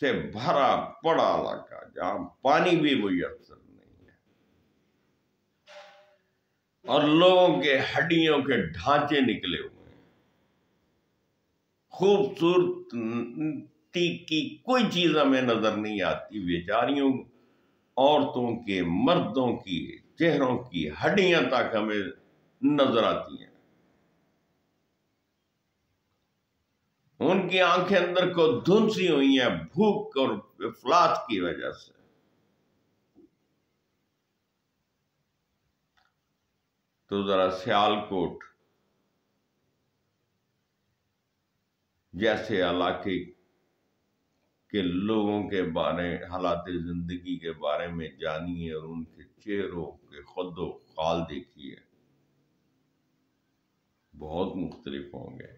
سے بھرا پڑا علاقہ جہاں پانی بھی میسر نہیں ہے، اور لوگوں کے ہڈیوں کے ڈھانچے نکلے ہوئے ہیں، خوبصورتی کی کوئی چیز ہمیں نظر نہیں آتی، بیچاریوں عورتوں کے مردوں کی چہروں کی ہڈیاں تک ہمیں نظر آتی ہیں، ان کی آنکھیں اندر کو دھنسی ہوئی ہیں بھوک اور افلاس کی وجہ سے۔ تو ذرا سیالکوٹ جیسے علاقے کے لوگوں کے بارے، حالات زندگی کے بارے میں جانیے اور ان کے چہروں کے خد و خال دیکھیے، بہت مختلف ہوں گے۔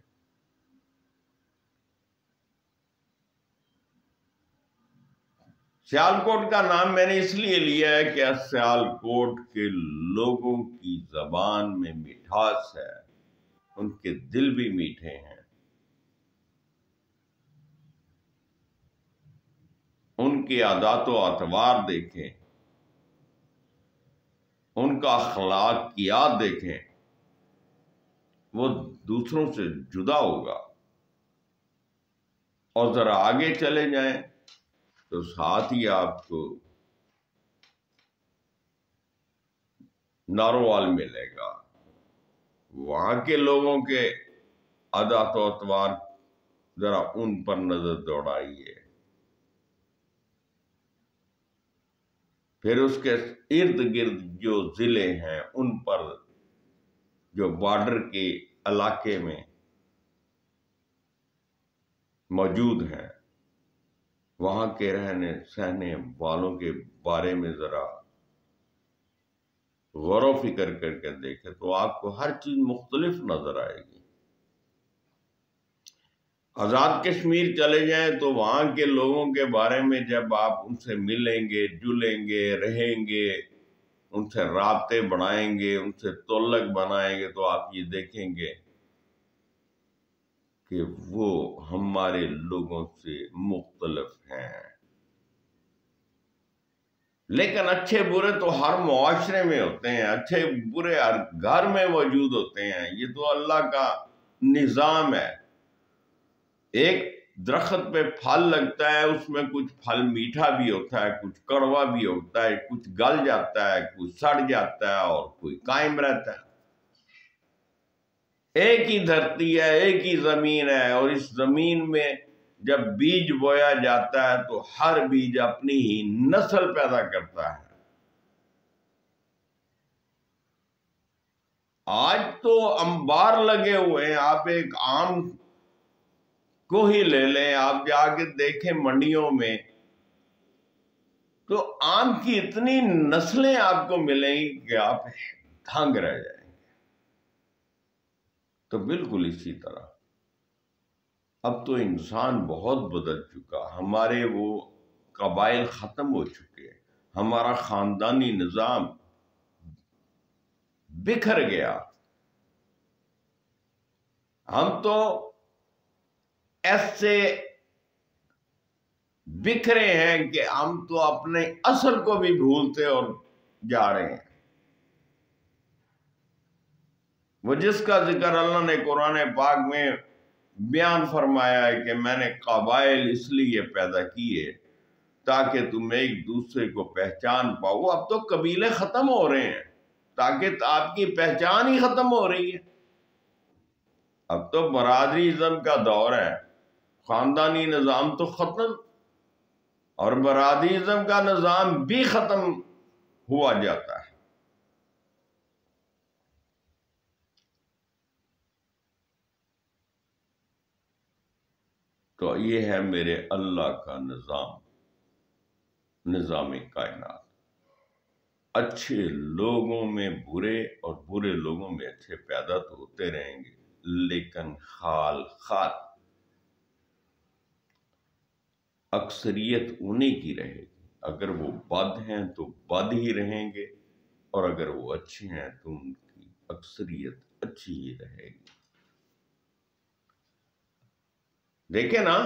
سیالکوٹ کا نام میں نے اس لیے لیا ہے کہ سیالکوٹ کے لوگوں کی زبان میں مٹھاس ہے، ان کے دل بھی میٹھے ہیں، ان کی عادات و اطوار دیکھیں، ان کا اخلاقیات دیکھیں، وہ دوسروں سے جدا ہوگا۔ اور ذرا آگے چلے جائیں تو ساتھ ہی آپ کو ناروال ملے گا، وہاں کے لوگوں کے عادات و اطوار ذرا ان پر نظر دوڑائیے، پھر اس کے ارد گرد جو ضلع ہیں ان پر جو بارڈر کے علاقے میں موجود ہیں، وہاں کے رہنے سہنے والوں کے بارے میں ذرا غور و فکر کر کے دیکھیں تو آپ کو ہر چیز مختلف نظر آئے گی۔ آزاد کشمیر چلے جائیں تو وہاں کے لوگوں کے بارے میں جب آپ ان سے ملیں گے، جلیں گے، رہیں گے، ان سے رابطے بنائیں گے، ان سے تعلق بنائیں گے، تو آپ یہ دیکھیں گے کہ وہ ہمارے لوگوں سے مختلف ہیں۔ لیکن اچھے برے تو ہر معاشرے میں ہوتے ہیں، اچھے برے ہر گھر میں موجود ہوتے ہیں، یہ تو اللہ کا نظام ہے۔ ایک درخت پہ پھل لگتا ہے، اس میں کچھ پھل میٹھا بھی ہوتا ہے، کچھ کڑوا بھی ہوتا ہے، کچھ گل جاتا ہے، کچھ سڑ جاتا ہے، اور کوئی قائم رہتا ہے۔ ایک ہی دھرتی ہے، ایک ہی زمین ہے، اور اس زمین میں جب بیج بویا جاتا ہے تو ہر بیج اپنی ہی نسل پیدا کرتا ہے۔ آج تو انبار لگے ہوئے ہیں، آپ ایک آم کو ہی لے لیں، آپ جا کے دیکھیں منڈیوں میں تو آم کی اتنی نسلیں آپ کو ملیں گی کہ آپ دھنگ رہ جائیں گے۔ تو بالکل اسی طرح اب تو انسان بہت بدل چکا، ہمارے وہ قبائل ختم ہو چکے، ہمارا خاندانی نظام بکھر گیا، ہم تو ایسے بکھرے ہیں کہ ہم تو اپنے اصل کو بھی بھولتے اور جا رہے ہیں۔ وہ جس کا ذکر اللہ نے قرآن پاک میں بیان فرمایا ہے کہ میں نے قبائل اس لیے پیدا کیے تاکہ تم ایک دوسرے کو پہچان پاؤ، اب تو قبیلے ختم ہو رہے ہیں تاکہ آپ کی پہچان ہی ختم ہو رہی ہے۔ اب تو برادری ازم کا دور ہے، خاندانی نظام تو ختم، اور برادری ازم کا نظام بھی ختم ہوا جاتا ہے۔ تو یہ ہے میرے اللہ کا نظام کائنات۔ اچھے لوگوں میں برے اور برے لوگوں میں اچھے پیدا تو ہوتے رہیں گے، لیکن خال خال اکثریت انہیں کی رہے گی۔ اگر وہ بد ہیں تو بد ہی رہیں گے، اور اگر وہ اچھے ہیں تو ان کی اکثریت اچھی ہی رہے گی۔ دیکھیں نا،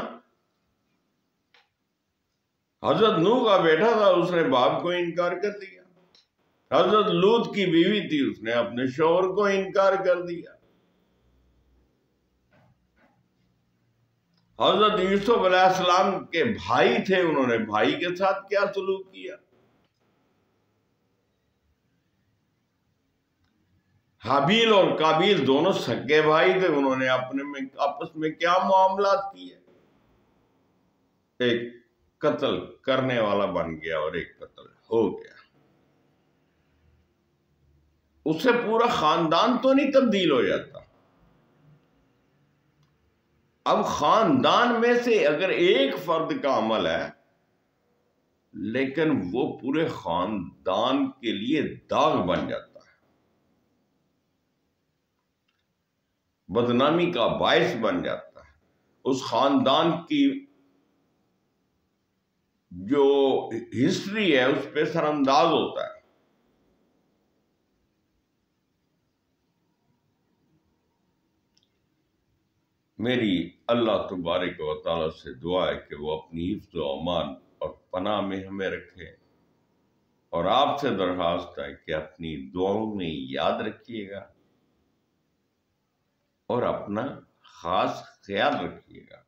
حضرت نوح کا بیٹا تھا، اس نے باپ کو انکار کر دیا۔ حضرت لوط کی بیوی تھی، اس نے اپنے شوہر کو انکار کر دیا۔ حضرت یوسف علیہ السلام کے بھائی تھے، انہوں نے بھائی کے ساتھ کیا سلوک کیا۔ حابیل اور قابیل دونوں سگے بھائی تھے، انہوں نے آپس میں کیا معاملات کیے۔ ایک قتل کرنے والا بن گیا اور ایک قتل ہو گیا۔ اس سے پورا خاندان تو نہیں تبدیل ہو جاتا۔ اب خاندان میں سے اگر ایک فرد کا عمل ہے لیکن وہ پورے خاندان کے لیے داغ بن جاتا ہے، بدنامی کا باعث بن جاتا ہے، اس خاندان کی جو ہسٹری ہے اس پہ سر انداز ہوتا ہے۔ میری اللہ تبارک و تعالیٰ سے دعا ہے کہ وہ اپنی حفظ و امان اور پناہ میں ہمیں رکھے، اور آپ سے درخواست ہے کہ اپنی دعاؤں میں یاد رکھیے گا اور اپنا خاص خیال رکھیے گا۔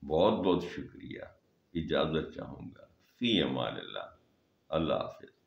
بہت بہت شکریہ، اجازت چاہوں گا۔ فی امان اللہ، اللہ حافظ۔